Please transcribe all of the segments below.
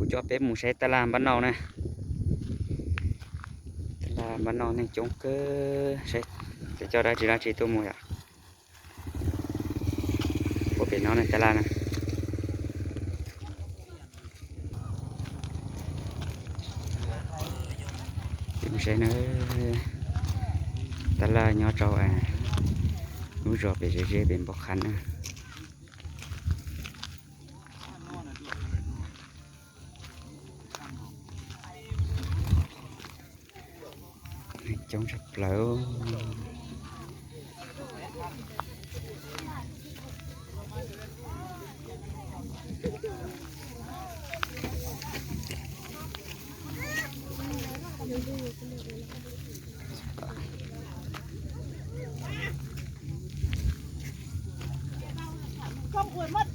กูcho phép một xe ta làm bắt đầu này làm bắt đầu này chống cơ sẽ để cho ra chỉ tôi mua ạ của biển nó này ta làm này một xe nữa ta là nhỏ trâu à núi rò về dễ bên bọc khăn à chống sập lỡ không uổng mất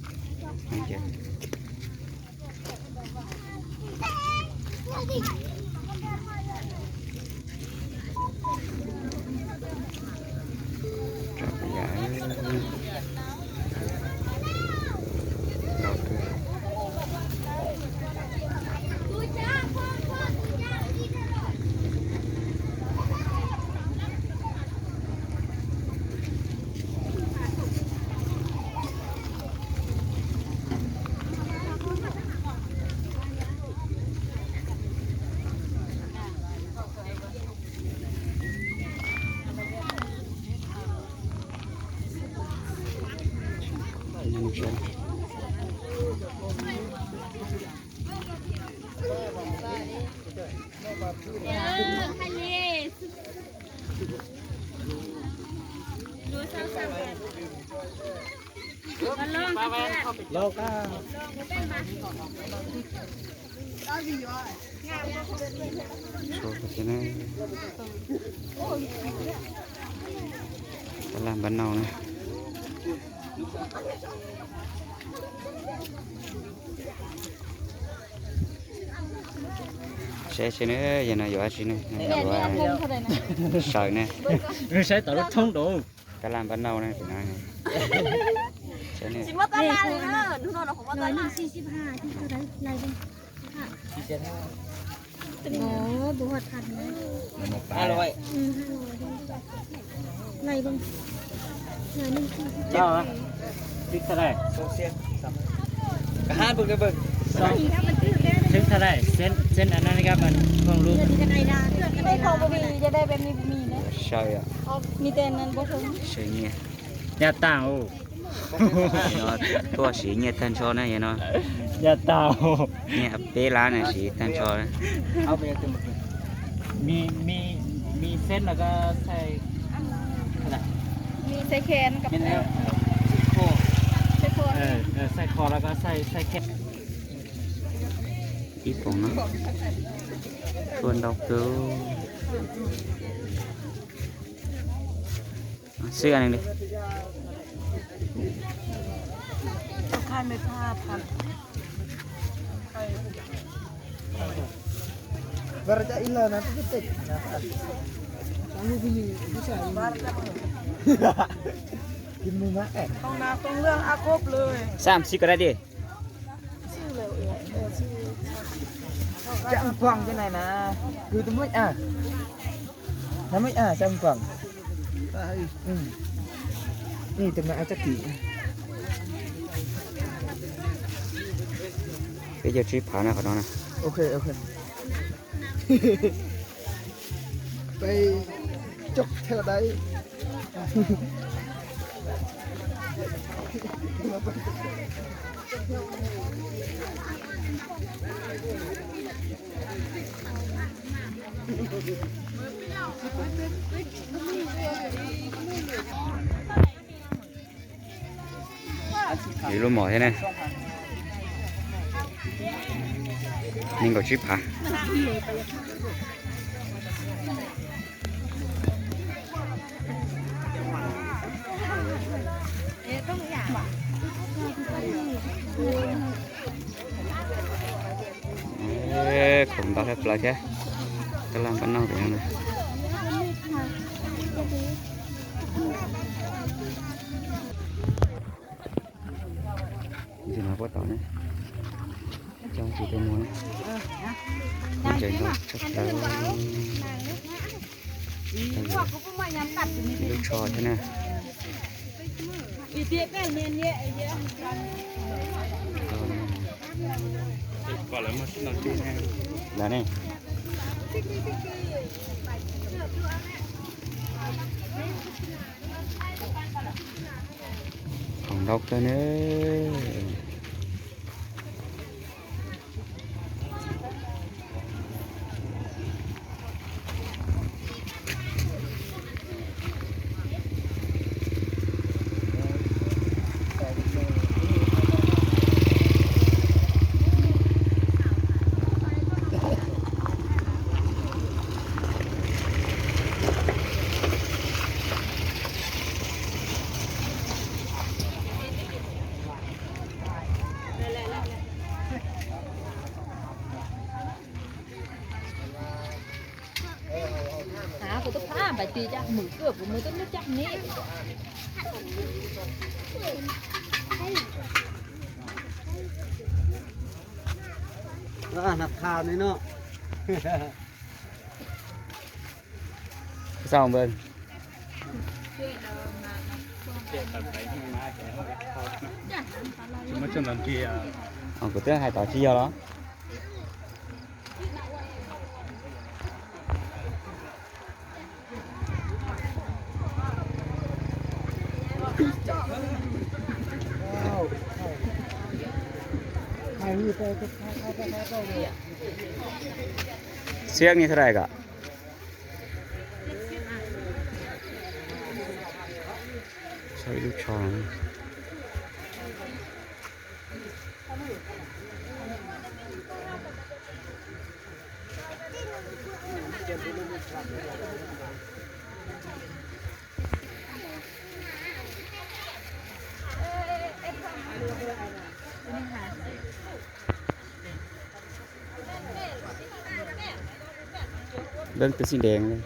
lâu ca số cái này ta làm bánh nào này xe nữa giờ này giỏi xin này sợi này sẽ tạo được thông độ ta làm bánh nào này phải nói này xe này สิมาตลาดเลยนะทุกคนเราของมาต ร้อยห ลา นึ่ ด งสี่สิบห้าที่เท่าไรไรบ้าง ที่เจ็ดห้า โอ้บุหัดทันนะ 500 500ไรบ้างร้อยหนึ่งสี่สิบ เจ้าอ่ะติ๊กเท่าไร ห้าบึกเลยบึก สอง ทีถ้ามันตื้อแค่ ติ๊กเท่าไรเส้นอันนั้นนะครับมันพวงลูก เดือนที่กันไอดาเพื่อนกันไอ ไม่พอ ดา บ่มีจะได้แบบมีนะ sợi ạ มีแต่นั้นบ่ถึง sợi nhẹ อย่าต่างโอ้ nó tua xỉ nhẹ thân cho này vậy nó อย่าต่าง nhẹ bế lá này xỉ thân cho này เอาไปยังตึ้ง มีเส้นแล้วก็ใส่อะไร มีใส่แขนกับ เป็นแล้ว ใส่คอ ใส่คอแล้วก็ใส่แขน ít bóng nó tuôn đau cứu xưa này đi ค่ายไม่พลาดครับ Berja ilah nanti ketik. Kamu punya bisa Gini mah ต้องนาต้องเรื่องอาคบเลย Sam xí cái đây đi ชื่อเลยชื่อ Chẳng quăng cái này nè. Cứ tụi mình à. Nó mới à chẳng quăng.นี่ตรงนั้นเอาจักกี่ bây giờ trip phá nào của nó này โอเคโอเคไปจกเท่าใด đi luôn mỏi thế này mình có trip hả ต้องอยาก không tao hết lại chứ tao làm bánh nào thì này gì mà có tao này trong chỉ tôi muốn chơi nó chắc là nước trò thế này là này còn đọc cho nữa của tôi phá bài tì chắc mở cửa của mới tôi nước chắc ní nạp khao đấy nó sao không bên mà chân lần kia của tớ hai tỏ chi do đó xiếc như thế này cả xoay đúc tròn đơn từ xin đèn lên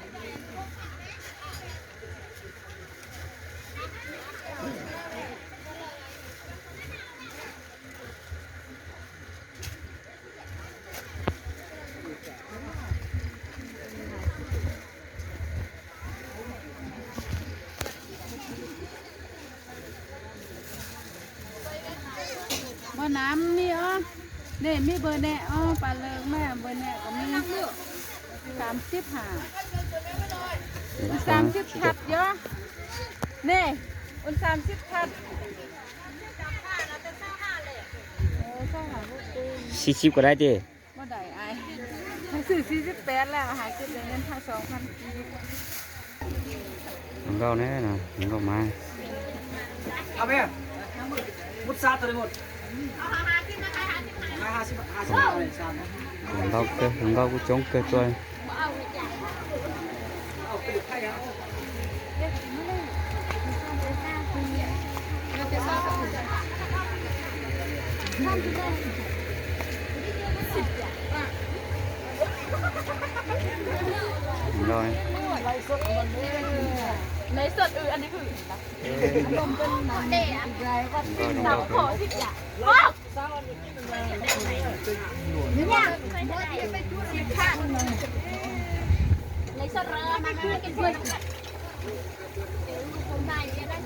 บ่น้ำมีเนี่ยมีเบอร์แน่ปลาเลิงแม่เบอร์แน่ก็มี30 หา30 ถัดเยอะนี่อุ่น30 ถัดใช่หาลูกปืน xí chip có đây đi บ่ได้อายซื้อ48แล้วหาคิดได้เงิน2,000 กีบ ของเราเนี่ยนะของเรามา เอาไปมุดซาตัวหมดของเราcũng chống cơ tôi rồi ในสดอันนี้คือลมเป็นน้ำเด็กหนาวขอที่จะบอกเนี่ยสิบพันในสดเรือมากินเพื่อนคนได้จะได้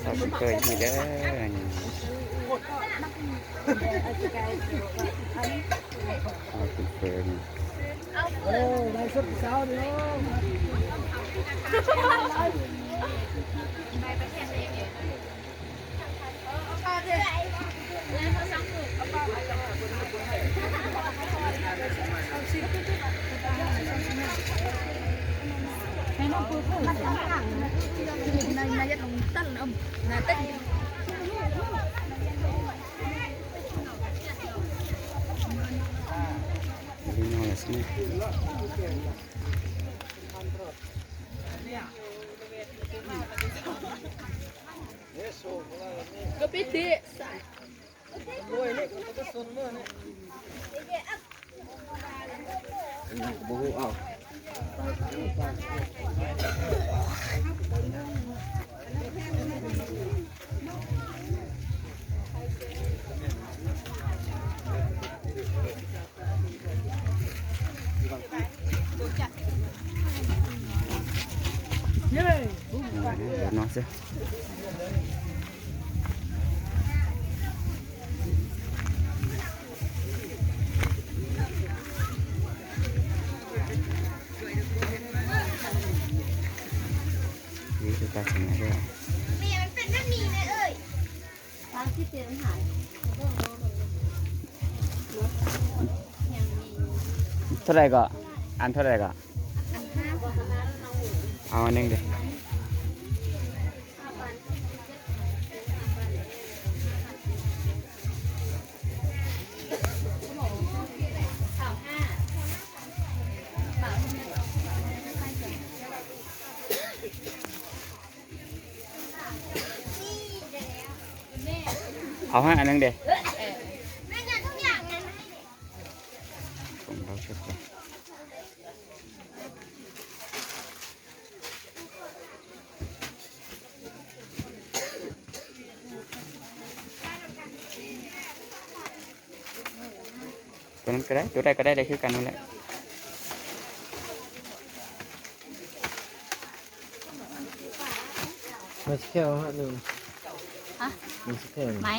sao sẽ cười gì đó cười đây xuất sao điให้น้องปูพูดมาจากข้างในจะลงตั้งอมนาเต้น đi nhau là xinก็ปิดดิ Hãy subscribe cho kênh Ghiền Mì Gõ để không bỏ lỡ nó chứ đi chúng ta sẽ nghe đây เมียมันเป็นแบบนี้เลยเอ้ยตามที่เตียนหาย thôi đây có ăn thôi đây cóเอาอันหนึงดิเอาให้อันหนึงดิ แม่งานทุกอย่างไง ผมเราชุดก่อนตัวนั้นก็ได้ตัวใดก็ได้ได้คือกันนั่นแหละ มาเที่ยวฮะนึง ฮะ มาเที่ยว ไม้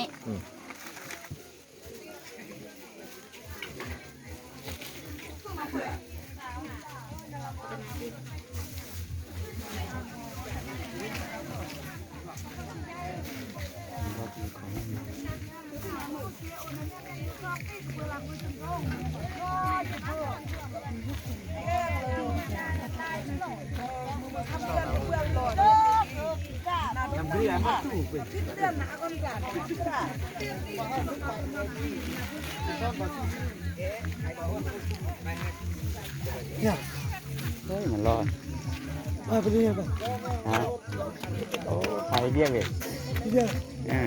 น้ำเรือมาถูกเป็น เฮ้ยมันรอด มาไปเรื่อยไป ฮะโอ้ใครเรียกเลย เรื่อย อ่า